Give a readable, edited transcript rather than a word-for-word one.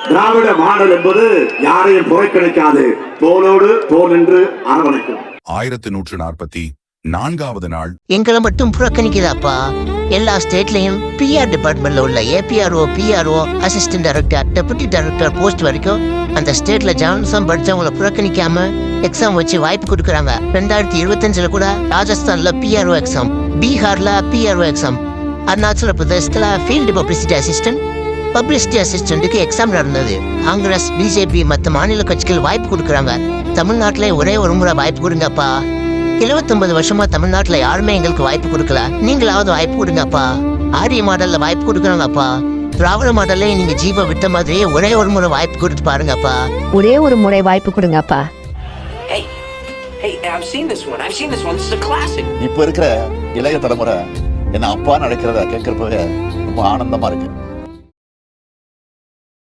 திராவிட model என்பது யாரையும் புறக்கணிக்காது, தோளோடு தோள் என்று அரவணைக்கும். 1144வது நாள். எங்களை மட்டும் புறக்கணிக்குதாப்பா? எல்லா ஸ்டேட்லயும் பிஆர் டிபார்ட்மெண்ட்ல உள்ள APRO, PRO, assistant director, deputy director post வரைக்கும் அந்த ஸ்டேட்ல ஜேர்னலிசம் படிச்சவங்களை புறக்கணிக்காம எக்ஸாம் வச்சு வாய்ப்பு கொடுக்குறாங்க. 2025 கூட ராஜஸ்தான்ல பிஆர்ஓ எக்ஸாம், பீகார்ல பிஆர்ஓ எக்ஸாம், அருணாச்சல பிரதேசத்துல ஃபீல்டு பப்ளிசிட்டி அசிஸ்டன்ட், பப்ளிசிட்டி அசிஸ்டன்ட்டுக்கு எக்ஸாம் நடந்தது. காங்கிரஸ், பிஜேபி மற்ற மாநில கட்சிகள் வாய்ப்பு கொடுக்குறாங்க. தமிழ்நாட்டிலே ஒரே ஒரு முறை வாய்ப்பு கொடுங்கப்பா. 79 வருஷமா தமிழ்நாட்டுல யாருமே எங்களுக்கு வாய்ப்பு கொடுக்கல. நீங்களாவது வாய்ப்பு கொடுங்கப்பா. ஆரிய மாடல்ல வாய்ப்பு கொடுக்குறாங்கப்பா. திராவிட மாடல்ல நீங்க ஜீவ விட்ட மாதிரியே ஒரே ஒரு முறை வாய்ப்பு கொடுத்து பாருங்கப்பா. ஒரே ஒரு முறை வாய்ப்பு கொடுங்கப்பா. இப்ப இருக்கிற இளைய தலைமுறை என்ன அப்பா நினைக்கிறத கேட்கறப்பவே ரொம்ப ஆனந்தமா இருக்கு.